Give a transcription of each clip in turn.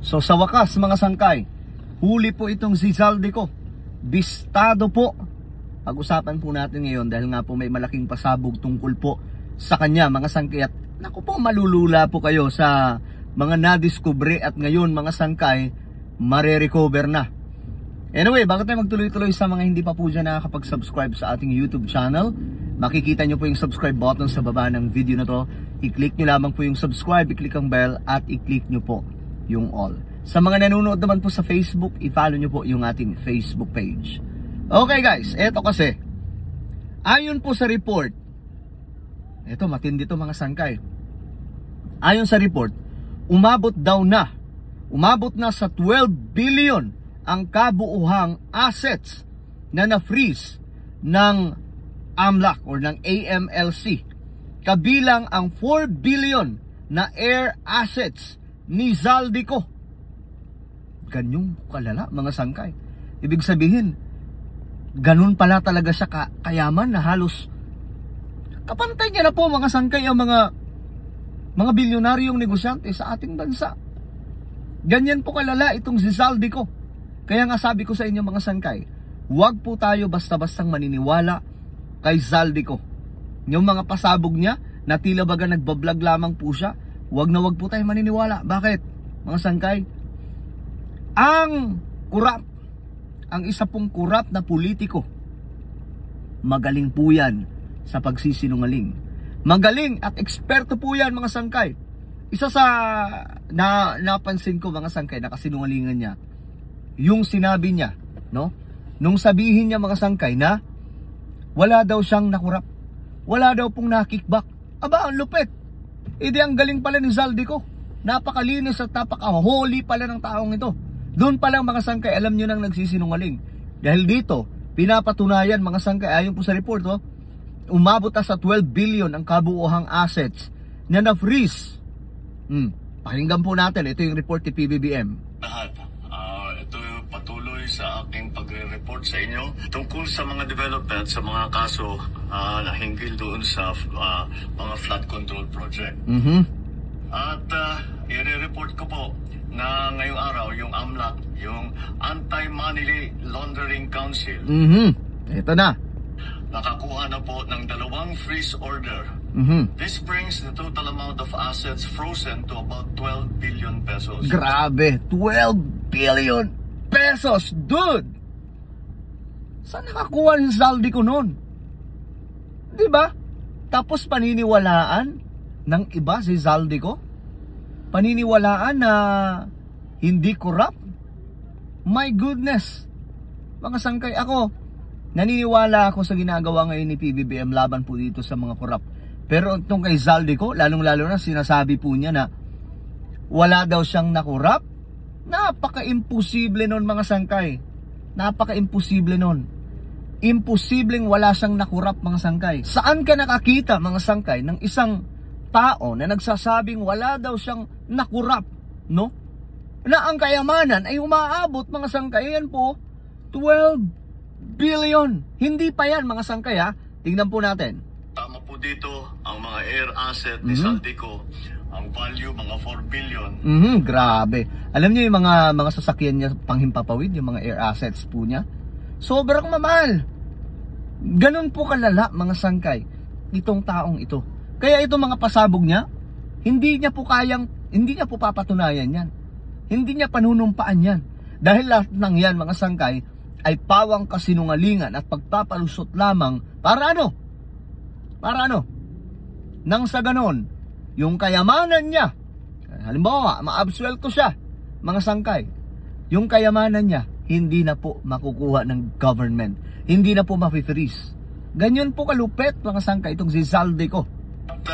So sa wakas mga sangkay, huli po itong si Zaldico. Bistado po. Pag-usapan po natin ngayon dahil nga po may malaking pasabog tungkol po sa kanya mga sangkay. At naku po, malulula po kayo sa mga nadiskubre at ngayon mga sangkay, mare-recover na. Anyway, bago tayo magtuloy-tuloy sa mga hindi pa po dyan nakakapag-subscribe sa ating YouTube channel, makikita nyo po yung subscribe button sa baba ng video na to. I-click nyo lamang po yung subscribe, i-click ang bell at i-click nyo po yung all. Sa mga nanonood naman po sa Facebook, i-follow nyo po yung ating Facebook page. Okay guys, eto kasi, ayon po sa report, eto matindi to mga sangkay. Ayon sa report, umabot na sa 12 billion ang kabuuhang assets na na-freeze ng AMLAC or ng AMLC. Kabilang ang 4 billion na air assets ni Zaldico. Ganyong kalala mga sangkay. Ibig sabihin, ganun pala talaga siya kayaman na halos kapantay niya na po mga sangkay ang mga bilyonaryong negosyante sa ating bansa. Ganyan po kalala itong si Zaldico. Kaya nga sabi ko sa inyo mga sangkay, huwag po tayo basta-bastang maniniwala kay Zaldico. Yung mga pasabog niya, na tila baga nagbablog lamang po siya, huwag na huwag po tayo maniniwala. Bakit? Mga sangkay, ang isa pong kurap na politiko, magaling po yan sa pagsisinungaling. Magaling at eksperto po yan mga sangkay. Isa sa napansin ko mga sangkay na kasinungalingan niya, yung sinabi niya, no? Nung sabihin niya mga sangkay na wala daw siyang nakurap, wala daw pong nakickback. Aba, ang lupit. Hindi, ang galing pala ni Zaldico. Napakalinis at napaka-holy pala ng taong ito. Doon pa lang mga sangkay, alam nyo nang nagsisinungaling. Dahil dito, pinapatunayan mga sangkay, ayon po sa report, umabot na sa 12 billion ang kabuuhang assets na na-freeze. Pakinggan po natin, ito yung report ni PBBM. Lahat, ito patuloy sa aking pagre-report sa inyo tungkol sa mga development sa mga kaso na hinggil doon sa mga flood control project. At i-report ko po na ngayong araw yung AMLAC, yung Anti-Money Laundering Council, ito na, nakakuha na po ng 2 freeze order. This brings the total amount of assets frozen to about 12 billion pesos. Grabe, 12 billion pesos, dude! Saan nakakuha ni Zaldico nun? Diba? Tapos paniniwalaan ng iba si Zaldico? Paniniwalaan na hindi corrupt? My goodness! Mga sangkay, ako, naniniwala ako sa ginagawa ngayon ni PBBM laban po dito sa mga corrupt. Pero itong kay Zaldico, lalong-lalo na sinasabi po niya na wala daw siyang nakurap. Napaka-imposible nun mga sangkay. Napaka-imposible nun. Imposibleng wala siyang nakurap mga sangkay. Saan ka nakakita mga sangkay ng isang tao na nagsasabing wala daw siyang nakurap, no? Na ang kayamanan ay umaabot mga sangkay, yan po 12 billion. Hindi pa yan mga sangkay ha. Tingnan po natin. Tama po dito ang mga air asset ni Zaldico. Ang value mga 4 billion. Grabe. Alam niyo yung mga sasakyan niya panghimpapawid, yung mga air assets po niya. Sobrang mamahal. Ganun po kalala mga sangkay itong taong ito. Kaya itong mga pasabog niya, hindi niya po papatunayan yan. Hindi niya panunumpaan yan. Dahil lahat ng yan mga sangkay ay pawang kasinungalingan at pagpapalusot lamang para ano? Para ano? Nang sa ganon, yung kayamanan niya, halimbawa, ma-absuelto siya, mga sangkay, yung kayamanan niya, hindi na po makukuha ng government. Hindi na po ma-freeze. Ganyan po kalupit, mga sangkay, itong si Zaldico. At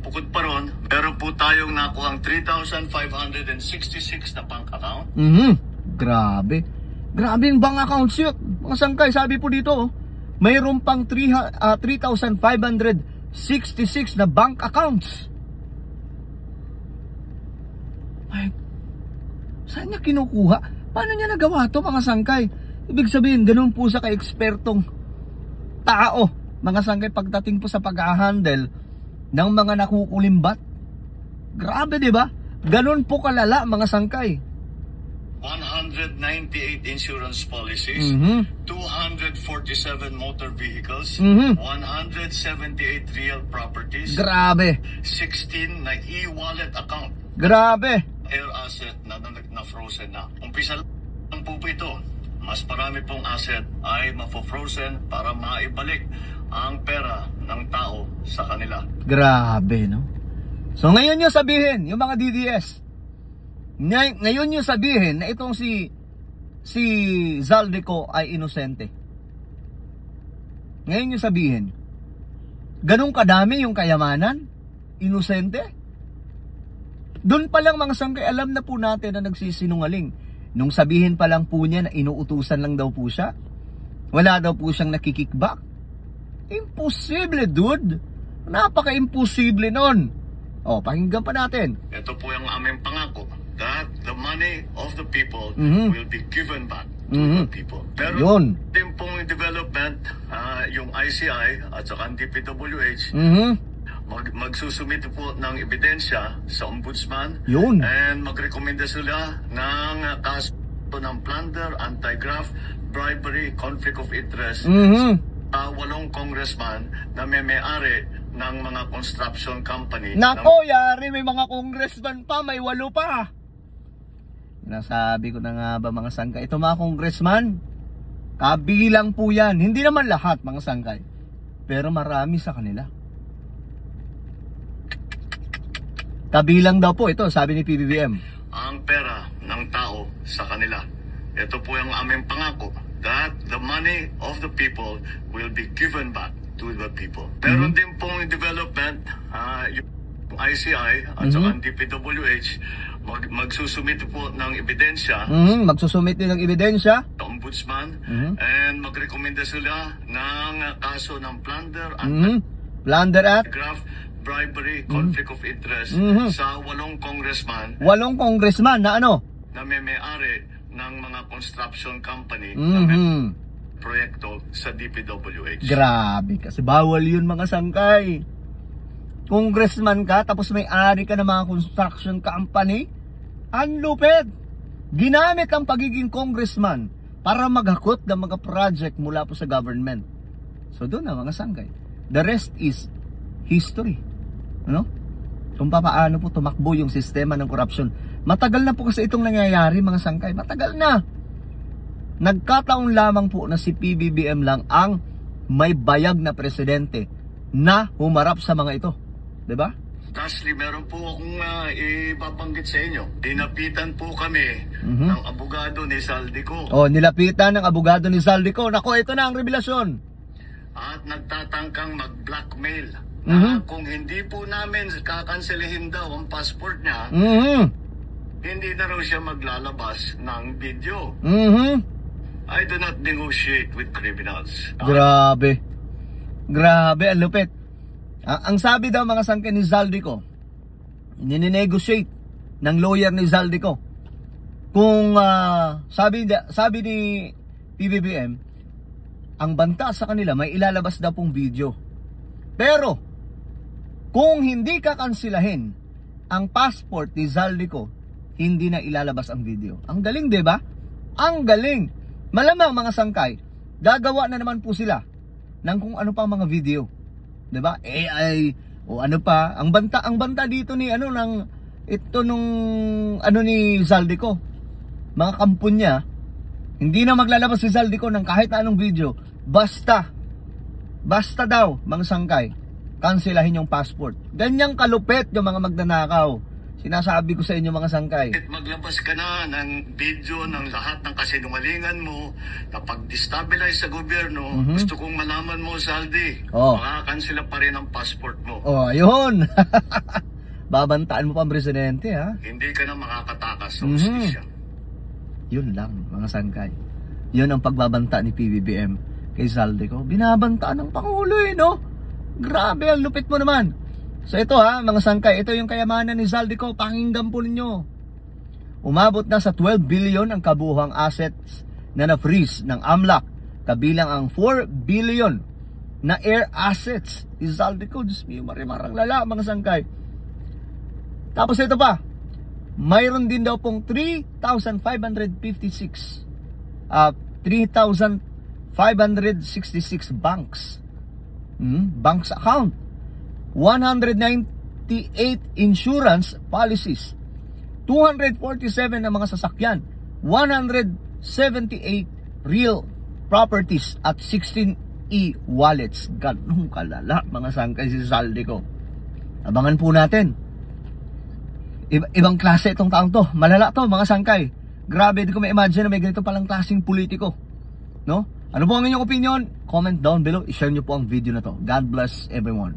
bukod pa ron, meron po tayong nakuhang 3,566 na bank account. Grabe. Grabe yung bank account yun. Mga sangkay, sabi po dito, mayroon pang 3,566 na bank accounts. Ay, saan niya kinukuha? Paano niya nagawa to mga sangkay? Ibig sabihin, ganun po sa ka-ekspertong tao, mga sangkay, pagdating po sa pag-handle ng mga nakukulimbat. Grabe, di ba? Ganun po kalala, mga sangkay. 198 insurance policies, 247 motor vehicles, 178 real properties, Grabe. 16 na e-wallet account, Grabe. air asset na frozen na. Umpisa lang po ito. Mas marami pong asset ay mafo-frozen para maibalik ang pera ng tao sa kanila. Grabe, no? So ngayon nyo sabihin, yung mga DDS, ngayon nyo sabihin na itong si Zaldico ay inosente. Ngayon nyo sabihin, ganun kadami yung kayamanan, inosente. Doon pa lang mga sangkay, alam na po natin na nagsisinungaling. Nung sabihin pa lang po niya na inuutusan lang daw po siya, wala daw po siyang nakikickback. Imposible, dude. Napaka-imposible nun. O, pakinggan pa natin. Ito po yung aming pangako that the money of the people will be given back to the people. Pero Yun. din pong development, yung ICI at saka ang DPWH, magsusumite po ng ebidensya sa ombudsman. Yun. And magrekomenda sila ng kaso ng plunder, anti-graft, bribery, conflict of interest. 8 congressman na may-ari ng mga construction company. Nako, yari, may mga congressman pa, may 8 pa. Nasabi ko na nga ba mga sangkay, ito mga congressman, kabilang po yan. Hindi naman lahat mga sangkay, pero marami sa kanila. Kabilang daw po ito, sabi ni PBBM. Ang pera ng tao sa kanila. Ito po yung aming pangako that the money of the people will be given back to the people. Pero din pong development, yung ICI at saka ang DPWH, magsusumite po ng ebidensya. Magsusumite ng ebidensya. Ombudsman, and magrekomenda sila ng kaso ng plunder, Plunder at graft, bribery, conflict of interest sa 8 congressman 8 congressman na ano? na may-ari ng mga construction company na may proyekto sa DPWH. Grabe, kasi bawal yun mga sangkay. Congressman ka, tapos may-ari ka ng mga construction company? Ang lupit! Ginamit ang pagiging congressman para maghakot ng mga project mula po sa government. So doon na mga sangkay. The rest is history. Ano? Kung paano po tumakbo yung sistema ng korupsyon. Matagal na po kasi itong nangyayari mga sangkay. Matagal na. Nagkataon lamang po na si PBBM lang ang may bayag na presidente na humarap sa mga ito. Diba? Lastly, meron po akong ipabanggit sa inyo. Dinapitan po kami ng abogado ni Zaldico. O, nilapitan ng abogado ni Zaldico. Nako, ito na ang revelasyon. At nagtatangkang mag-blackmail. Kung hindi po namin kakanselihin daw ang passport niya, hindi na raw siya maglalabas ng video. I do not negotiate with criminals. Grabe. Grabe, ang lupit. Ang sabi daw mga sangkay ni Zaldico, ninegotiate ng lawyer ni Zaldico. Kung sabi ni PBBM, ang banta sa kanila may ilalabas daw pong video. Pero kung hindi kakansilahin ang passport ni Zaldico, hindi na ilalabas ang video. Ang galing, 'di ba? Ang galing. Malamang mga sangkay, gagawa na naman po sila ng kung ano pang mga video. 'Di ba? AI o ano pa. Ang banta dito ni ni Zaldico. Mga kampon niya, hindi na maglalabas si Zaldico ng kahit anong video. Basta daw, mga sangkay, kanselahin yung passport. Ganyang kalupit yung mga magnanakaw. Sinasabi ko sa inyo mga sangkay. Maglabas ka na ng video ng lahat ng kasinungalingan mo na pag-destabilize sa gobyerno. Gusto kong malaman mo, Zaldi, makakansela pa rin ang passport mo. Oh, ayun. Babantaan mo pa ang presidente, ha? Hindi ka na makakatakas sa justisya. Yun lang, mga sangkay. Yun ang pagbabanta ni PBBM kay Zaldico. Binabantaan ng Pangulo, no? Grabe, ang lupit mo naman. So ito mga sangkay, ito yung kayamanan ni Zaldico. Pakinggan po ninyo. Umabot na sa 12 billion ang kabuuang assets na na-freeze ng AMLAC. Kabilang ang 4 billion na air assets ni Zaldico. Diyos mo, marimarang lala mga sangkay. Tapos ito pa, mayroon din daw pong 3,566 banks. Banks account. 198 insurance policies. 247 na mga sasakyan. 178 real properties at 16 e-wallets. Ganong kalala mga sangkay si Zaldico. Abangan po natin. Ibang klase itong taong to. Malala to mga sangkay. Grabe, di ko ma-imagine na may ganito palang klaseng politiko. No? Ano po ang inyong opinion? Comment down below. I-share nyo po ang video na to. God bless everyone.